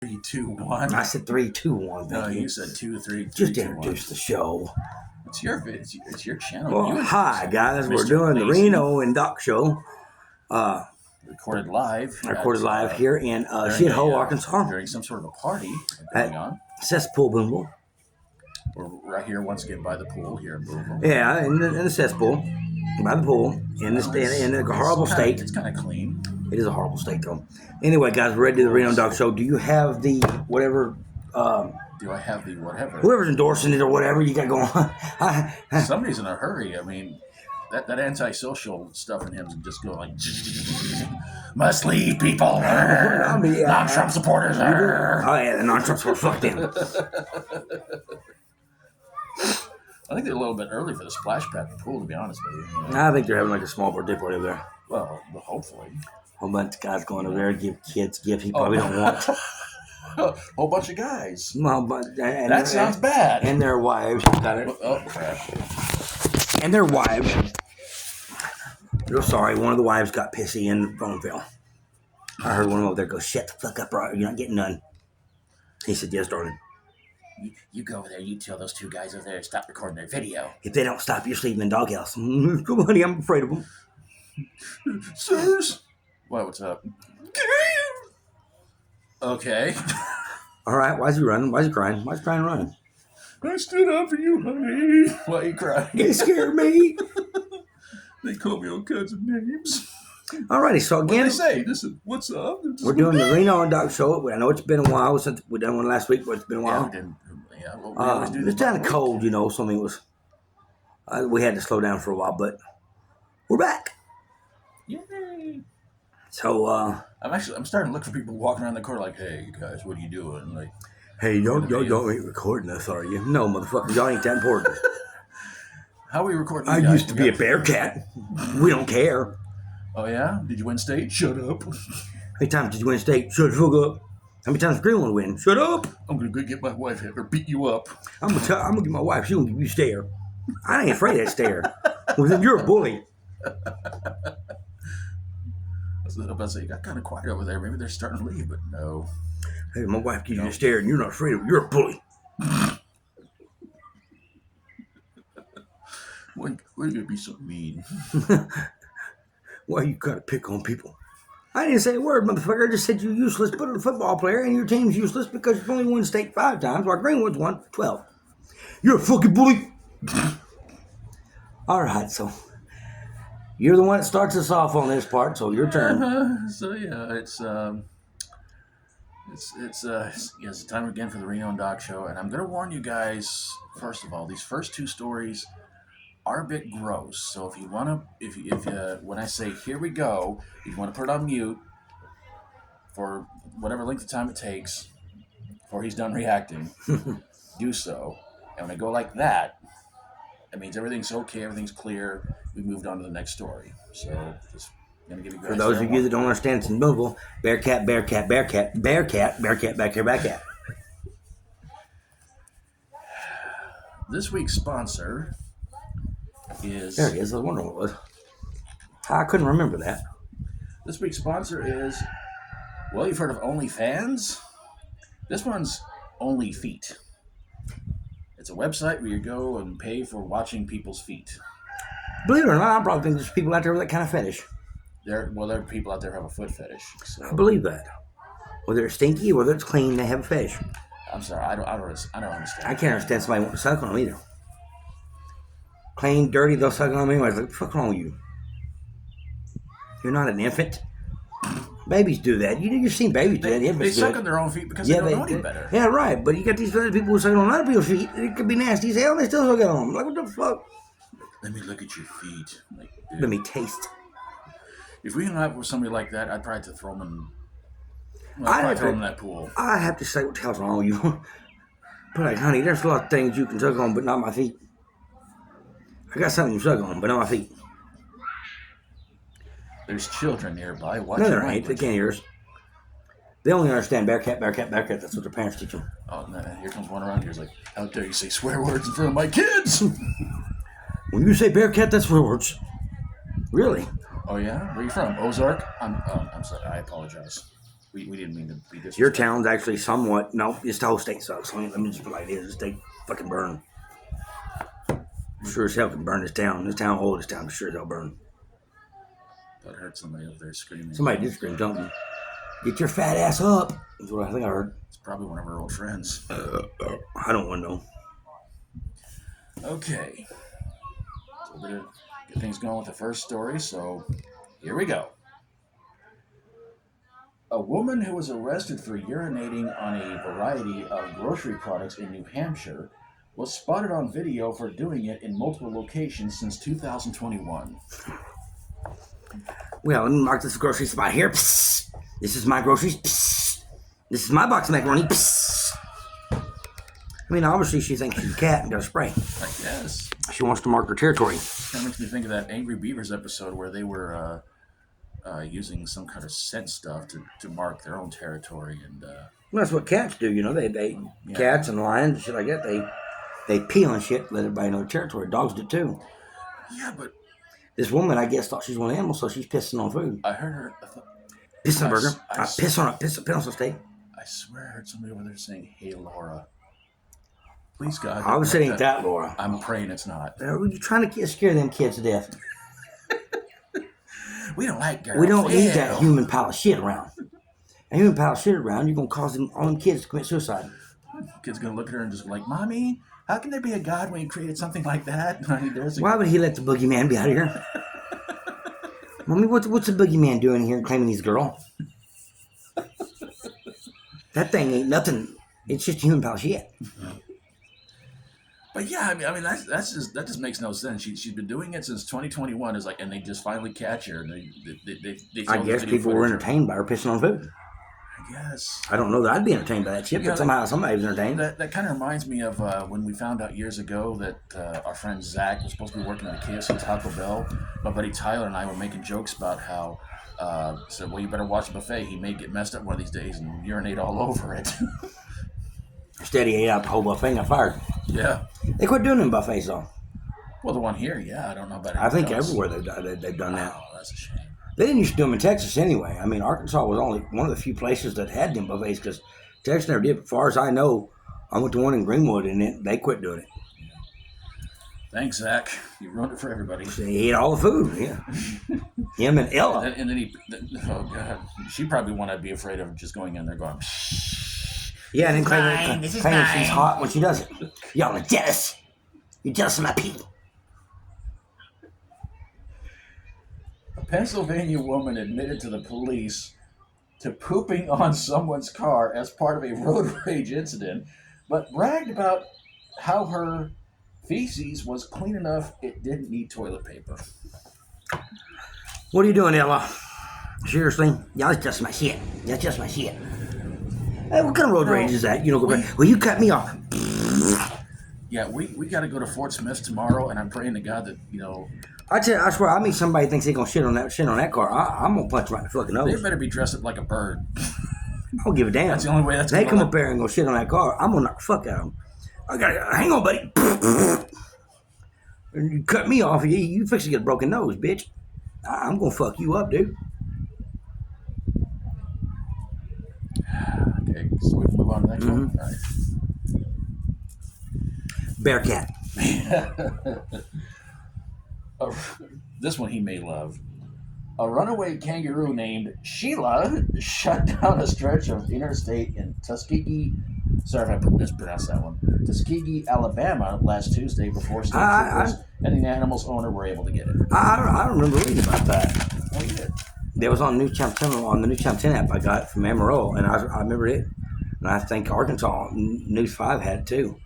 3, 2, 1. I said 3, 2, 1. No, you said 2, 3. Just introduce the show. It's your channel. Well, hi guys, we're doing the Reno and Doc show. Recorded live here in Shithole, Arkansas. During some sort of a party going on. Cesspool Boonville. We're right here once again by the pool here in Boonville. Yeah, in the cesspool, by the pool, in a horrible state. It's kind of clean. It is a horrible state, though. Anyway, guys, we're ready to do the Reno and Doc show. Do you have the whatever? Do I have the whatever? Whoever's endorsing it or whatever you got going on. Somebody's in a hurry. I mean, that antisocial stuff in him is just going like, must leave people. Non-Trump supporters. Oh, yeah, the non-Trump supporters. Fuck them. I think they're a little bit early for the splash pad pool, to be honest with you. I think they're having like a small birthday party over there. Well, hopefully. A whole bunch of guys going over there, give kids gifts he probably don't want. A whole bunch of guys. Well, that sounds bad. And their wives. Got it. Oh, crap. And their wives. Real sorry, one of the wives got pissy and the phone fell. I heard one of them over there go, shut the fuck up, bro. You're not getting none. He said, yes, darling. You go over there, you tell those two guys over there to stop recording their video. If they don't stop, you're sleeping in the doghouse. Come on, honey, I'm afraid of them. Sirs? What's up? Okay. All right, why is he running? Why is he crying? Why is he crying and running? I stood up for you, honey. Why are you crying? They scared me. They call me all kinds of names. Alrighty, so again, what they say? Listen, what's up? We're doing the Reno and Doc show. I know it's been a while since we done one last week, but it's been a while. It's kind of cold, you know. So I mean, it was we had to slow down for a while, but we're back. Yay! So I'm starting to look for people walking around the corner like, hey guys, what are you doing? Like, hey, y'all ain't recording us, are you? No, motherfucker, y'all ain't that important. How are we recording? I used to be a Bearcat. We don't care. Oh yeah? Did you win state? Shut up. How many times did you win state? Shut the fuck up. How many times did Green want to win? Shut up. I'm gonna go get my wife or beat you up. I'm gonna get my wife. She's gonna give you a stare. I ain't afraid of that stare. Well, you're a bully. I was about to say, you got kind of quiet over there. Maybe they're starting to leave, but no. Hey, my wife gives you a stare and you're not afraid of it. You're a bully. Why are you gonna be so mean? Why you gotta pick on people? I didn't say a word, motherfucker. I just said you're useless, but a football player, and your team's useless because you've only won state 5 times, while Greenwood's won 12. You're a fucking bully. All right, so you're the one that starts us off on this part, so your turn. So yeah, it's time again for the Reno and Doc show, and I'm gonna warn you guys. First of all, these first 2 stories are a bit gross. So if you wanna, if when I say here we go, if you want to put it on mute for whatever length of time it takes before he's done reacting, do so. And when I go like that, it means everything's okay, everything's clear. We moved on to the next story. So just gonna give you guys. For those of you that don't understand, it's in Boonville. Bearcat, Bearcat, Bearcat, Bearcat, Bearcat, back here, Bearcat. This week's sponsor is... There it is. I was wondering what it was. I couldn't remember that. This week's sponsor is... Well, you've heard of OnlyFans? This one's Only Feet. It's a website where you go and pay for watching people's feet. Believe it or not, I probably think there's people out there with that kind of fetish. There are people out there who have a foot fetish. So. I believe that. Whether it's stinky, whether it's clean, they have a fetish. I'm sorry, I don't understand. I can't understand somebody wanting to suck on them either. Clean, dirty, they'll suck on me. I was like, what the fuck wrong with you? You're not an infant. Babies do that. You've seen babies do that. They suck on their own feet because they don't know any better. Yeah, right. But you got these other people who suck on other people's feet. It could be nasty as hell, and they still suck on them. Like, what the fuck? Let me look at your feet. Like, let me taste. If we hung out with somebody like that, I'd probably have to throw them in. I'd throw them in that pool. I have to say, what the hell's wrong with you? But like, honey, there's a lot of things you can suck on, but not my feet. I got something to suck on, but not my feet. There's children nearby. No, there ain't. They can't hear us. They only understand Bearcat, Bearcat, Bearcat. That's what their parents teach them. Oh, no. Here comes one around here. He's like, how dare you say swear words in front of my kids? When you say Bearcat, that's swear words. Really? Oh, yeah? Where are you from? Ozark? I'm sorry. I apologize. We didn't mean to be disrespectful. Your town's actually somewhat. No, it's the whole state sucks. Let me just put it like it is. The state fucking burn. Sure as hell can burn this town. This town, old this town, sure as hell burn. I heard somebody up there screaming. Somebody did scream, don't you? Get your fat ass up. That's what I think I heard. It's probably one of our old friends. I don't want to know. Okay. So we're going to get things going with the first story. So here we go. A woman who was arrested for urinating on a variety of grocery products in New Hampshire was spotted on video for doing it in multiple locations since 2021. Well, let me mark this grocery spot here. Psst. This is my groceries. Psst. This is my box of macaroni. Psst. I mean, obviously she thinks she's a cat and got a spray. I guess. She wants to mark her territory. That makes me think of that Angry Beavers episode where they were using some kind of scent stuff to mark their own territory. And Well, that's what cats do, you know. They cats and lions and shit like that. They pee on shit, let everybody know their territory. Dogs do too. yeah, but This woman, I guess, thought she was one animal, so she's pissing on food. I heard her. Piss on a burger. I Piss on some steak. I swear I heard somebody over there saying, "Hey, Laura." Please, God. I would say it ain't that, Laura. I'm praying it's not. Are you trying to scare them kids to death? We don't like girls. We don't need Ew. that human pile of shit around. A human pile of shit around, you're going to cause all them kids to commit suicide. Kid's going to look at her and just be like, Mommy, how can there be a God when he created something like that? I mean, Why would he let the boogeyman be out of here? Mommy, what's the boogeyman doing here claiming he's a girl? That thing ain't nothing. It's just a human pile of shit. But yeah, I mean that just makes no sense. She's been doing it since 2021. Is like, and they just finally catch her. And they I guess people were entertained by her pissing on food. I guess. I don't know that I'd be entertained by that shit, but somehow somebody was entertained. That kind of reminds me of when we found out years ago that our friend Zach was supposed to be working at a KFC Taco Bell. My buddy Tyler and I were making jokes about how said, well, you better watch the buffet. He may get messed up one of these days and urinate all over it. Instead, he ate out the whole buffet and got fired. Yeah. They quit doing them buffets, though. Well, the one here, yeah. I don't know about it. I think everywhere they've done that. Oh, that's a shame. They didn't used to do them in Texas anyway. I mean, Arkansas was only one of the few places that had them buffets because Texas never did. But as far as I know, I went to one in Greenwood and they quit doing it. Thanks, Zach. You ruined it for everybody. He ate all the food, yeah. Him and Ella. And then oh God, she probably want to be afraid of just going in there going, Yeah, and then claiming she's hot when she does it. Y'all are jealous. You're jealous of my pee. A Pennsylvania woman admitted to the police to pooping on someone's car as part of a road rage incident, but bragged about how her feces was clean enough it didn't need toilet paper. What are you doing, Ella? Seriously? Y'all, that's just my shit. That's just my shit. Hey, what kind of road rage is that? You know, go back. Well, you cut me off. Yeah, we got to go to Fort Smith tomorrow, and I'm praying to God that, I swear, I meet somebody who thinks they gonna shit on that car. I'm gonna punch right in the fucking nose. they better be dressed up like a bird. I don't give a damn. That's the only way that's they gonna come look. up there and go shit on that car. I'm gonna knock the fuck out of them. I gotta hang on, buddy. You cut me off. You fix to get a broken nose, bitch. I'm gonna fuck you up, dude. Okay, so we move on to the next one. All right. Bearcat. This one he may love. A runaway kangaroo named Sheila shut down a stretch of interstate in Tuskegee. Sorry if I mispronounced that one. Tuskegee, Alabama, last Tuesday before state troopers and the animal's owner were able to get it. I remember reading about that. Oh, you did? There was on the New Channel 10 on the New Channel 10 app I got from Amarillo, and I remember it. And I think Arkansas News 5 had it too.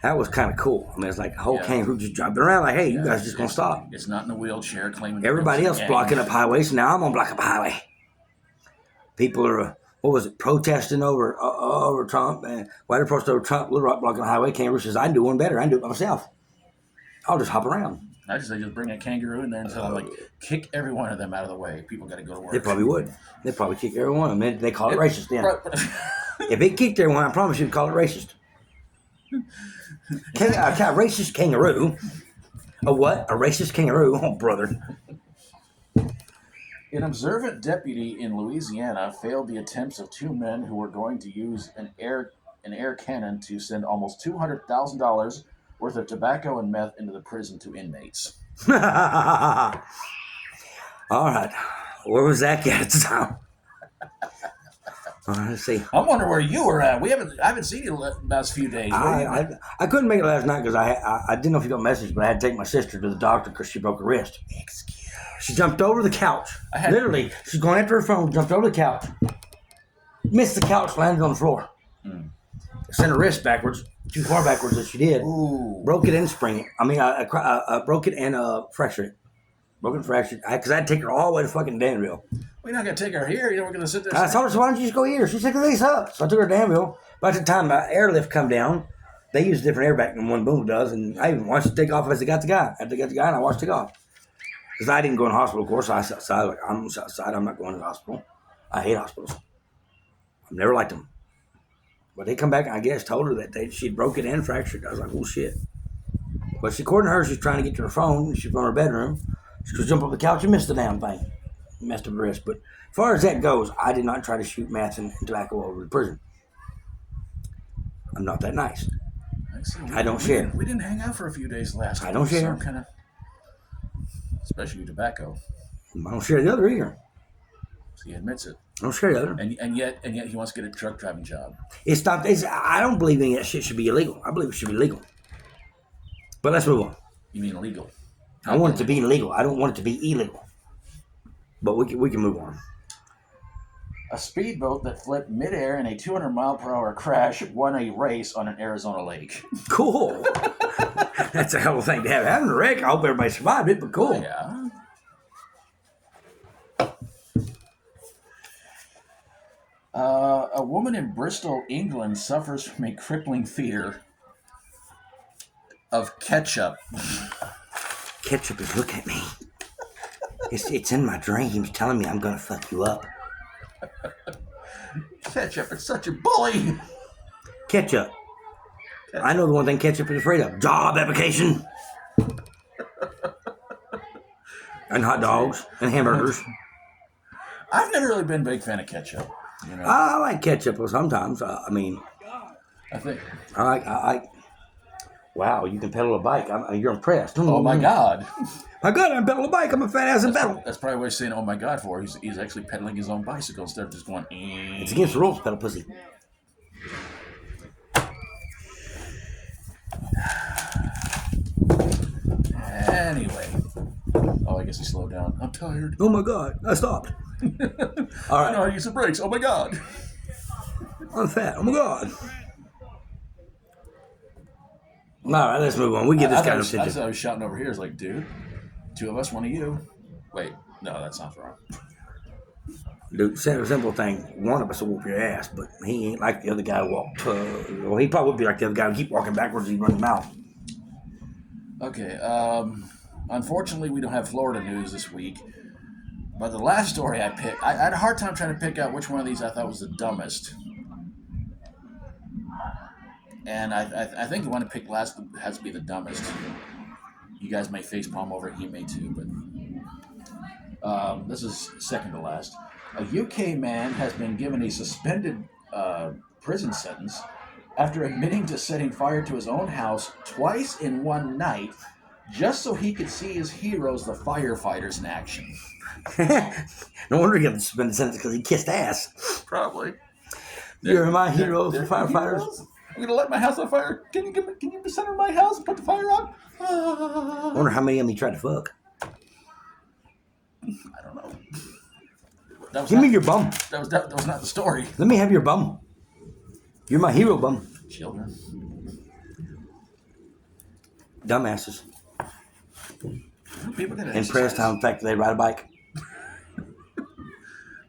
That was kind of cool. I mean, it's like a whole kangaroo just driving around like, hey, you guys just gonna stop. It's not in a wheelchair claiming Everybody else blocking up highways, so now I'm gonna block up a highway. People are, protesting over Trump, and white protest over Trump, Little Rock blocking the highway. Kangaroo says, I can do one better. I can do it by myself. I'll just hop around. I just bring a kangaroo in there and tell them, kick every one of them out of the way. People got to go to work. They probably would. They'd probably kick every one of them. They call it racist then. If they kicked everyone, I promise you, they'd call it racist. Racist kangaroo. A what? A racist kangaroo? Oh, brother. An observant deputy in Louisiana failed the attempts of two men who were going to use an air cannon to send almost $200,000 worth of tobacco and meth into the prison to inmates. All right. Where was that at the time? Let's see. I wonder where you were at. I haven't seen you the last few days. I couldn't make it last night because I didn't know if you got a message, but I had to take my sister to the doctor because she broke her wrist. Excuse. She jumped over the couch. Literally, she's going after her phone, jumped over the couch, missed the couch, landed on the floor. Sent her wrist backwards, too far backwards as she did. Ooh. Broke it and sprained it. I mean, I broke it and fractured it. Broken fractured. Because I had to take her all the way to fucking Danville. We're not going to take her here. You know, we're going to sit there. I told her, so why don't you just go here? She said, because they suck. So I took her to Danville. By the time my airlift come down, they use a different airbag than one boom does. And I even watched it take off as they got the guy. After they got the guy, and I watched it take off. Because I didn't go in the hospital, of course. I sat outside. Like, I'm outside. I'm not going to the hospital. I hate hospitals. I've never liked them. But they come back and I guess told her that she'd broke it and fractured. I was like, oh shit. But according to her, she's trying to get to her phone. She's from her bedroom. She goes jump up the couch and missed the damn thing. Messed up her wrist. But as far as that goes, I did not try to shoot meth and tobacco over the prison. I'm not that nice. I don't share. We didn't hang out for a few days last week. I don't share. So kind of, especially tobacco. I don't share the other either. So he admits it. I don't share the other. And yet he wants to get a truck driving job. I don't believe any of that shit should be illegal. I believe it should be legal. But let's move on. You mean illegal? I want it to be illegal. I don't want it to be illegal. But we can move on. A speedboat that flipped midair in a 200-mile-per-hour crash won a race on an Arizona lake. Cool. That's a hell of a thing to have. Having a wreck, I hope everybody survived it, but cool. Yeah. A woman in Bristol, England, suffers from a crippling fear of ketchup. Ketchup is looking at me. It's in my dreams telling me I'm going to fuck you up. Ketchup is such a bully. Ketchup. I know the one thing ketchup is afraid of. Job application. And hot dogs. And hamburgers. I've never really been a big fan of ketchup. You know? I like ketchup sometimes. I think. Wow, you can pedal a bike. You're impressed. Oh my God. My God, I'm pedaling a bike. I'm a fat ass in pedal. That's probably what he's saying, oh my God, for. He's actually pedaling his own bicycle instead of just going, It's against the rules, pedal pussy. Anyway. Oh, I guess he slowed down. I'm tired. Oh my God, I stopped. All right. I know how to use the brakes. Oh my God. I'm fat. Oh my God. All right, let's move on. We get this kind of attention. I was shouting over here. It's like, dude, two of us, one of you. Wait, no, that sounds wrong. Dude, simple thing. One of us will whoop your ass, but he ain't like the other guy who walked. Well, he probably would be like the other guy who keep walking backwards and he run his mouth. Okay. Unfortunately, we don't have Florida news this week. But the last story I picked, I had a hard time trying to pick out which one of these I thought was the dumbest. And I think the one I picked last has to be the dumbest. You guys may facepalm over it, he may too, but this is second to last. A UK man has been given a suspended prison sentence after admitting to setting fire to his own house twice in one night just so he could see his heroes, the firefighters, in action. No wonder he got the suspended sentence because he kissed ass. Probably. You're my heroes, the firefighters. Heroes? I'm going to light my house on fire. Can you center my house and put the fire out? I wonder how many of them he tried to fuck. I don't know. Give me your bum. That was not the story. Let me have your bum. You're my hero, bum. Children. Dumbasses. People that impressed how in fact they ride a bike.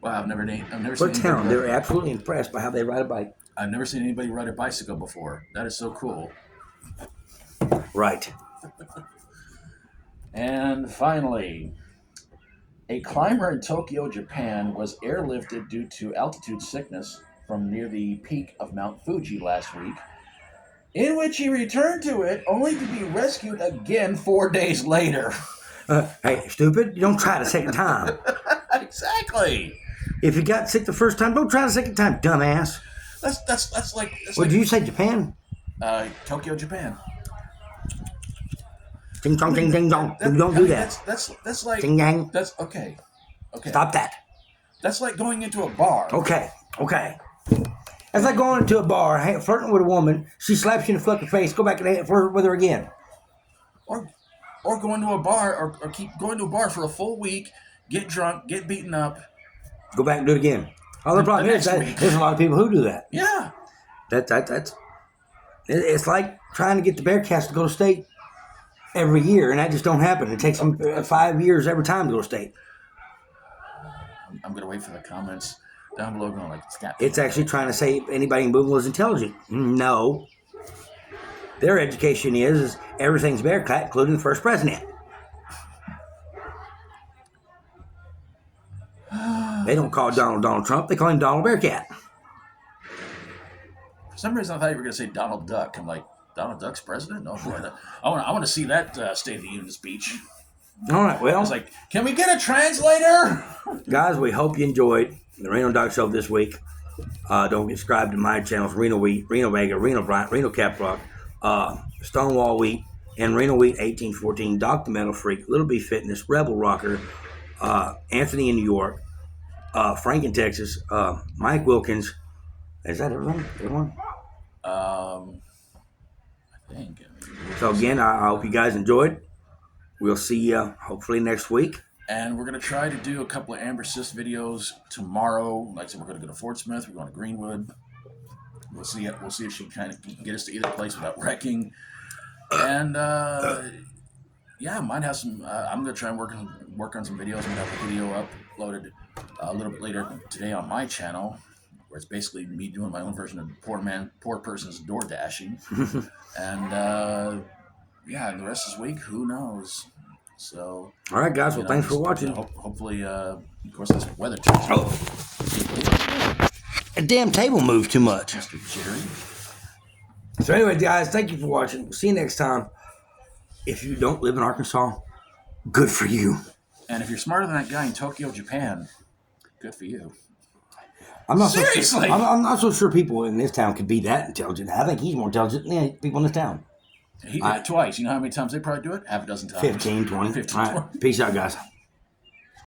Wow, I've never seen. But tell them they're absolutely impressed by how they ride a bike. I've never seen anybody ride a bicycle before. That is so cool. Right. And finally, a climber in Tokyo, Japan, was airlifted due to altitude sickness from near the peak of Mount Fuji last week, in which he returned to it only to be rescued again 4 days later. Hey, stupid! You don't try it a second time. Exactly. If you got sick the first time, don't try the second time, dumbass. That's like What did you say, Japan? Tokyo, Japan. Ding dong, ding ding dong. You don't do that. That's like Ding dang. that's okay. Stop that. That's like going into a bar. Okay. It's like going into a bar, flirting with a woman. She slaps you in the fucking face. Go back and flirt with her again. Or going to a bar, or keep going to a bar for a full week, get drunk, get beaten up. Go back and do it again. Oh, the problem is that there's a lot of people who do that. Yeah. It's like trying to get the Bearcats to go to state every year, and that just don't happen. It takes them 5 years every time to go to state. I'm going to wait for the comments down below going like, stop. It's actually trying to say anybody in Boonville is intelligent. No. Their education is everything's Bearcat, including the first president. They don't call Donald Trump. They call him Donald Bearcat. For some reason, I thought you were going to say Donald Duck. I'm like, Donald Duck's president? Oh boy, I want to see that State of the Union speech. All right, well, I was like, can we get a translator? Guys, we hope you enjoyed the Reno Doc Show this week. Don't get subscribed to my channels: Reno Wheat, Reno Vega, Reno Bryant, Reno Caprock, Stonewall Wheat, and Reno Wheat 1814. Doc the Metal Freak, Little B Fitness, Rebel Rocker, Anthony in New York, Frank in Texas, Mike Wilkins. Is that everyone? I think. So again, I hope you guys enjoyed. We'll see you hopefully next week. And we're going to try to do a couple of Amber Sis videos tomorrow. Like I said, we're going to go to Fort Smith. We're going to Greenwood. We'll see if she can kind of get us to either place without wrecking. And yeah, might have some. I'm going to try and work on some videos. I'm going to have a video uploaded a little bit later today on my channel, where it's basically me doing my own version of poor person's door dashing. And yeah, and the rest of this week, who knows? So. All right, guys. Well, thanks for watching. Hopefully, of course, this weather turns. A damn table moved too much. Mr. Jerry. So anyway, guys, thank you for watching. We'll see you next time. If you don't live in Arkansas, good for you. And if you're smarter than that guy in Tokyo, Japan, good for you. I'm not Seriously? So sure, I'm not so sure people in this town could be that intelligent. I think he's more intelligent than people in this town. He did it twice. You know how many times they probably do it? Half a dozen times. 15, 20. 15, All right. 20. Peace out, guys.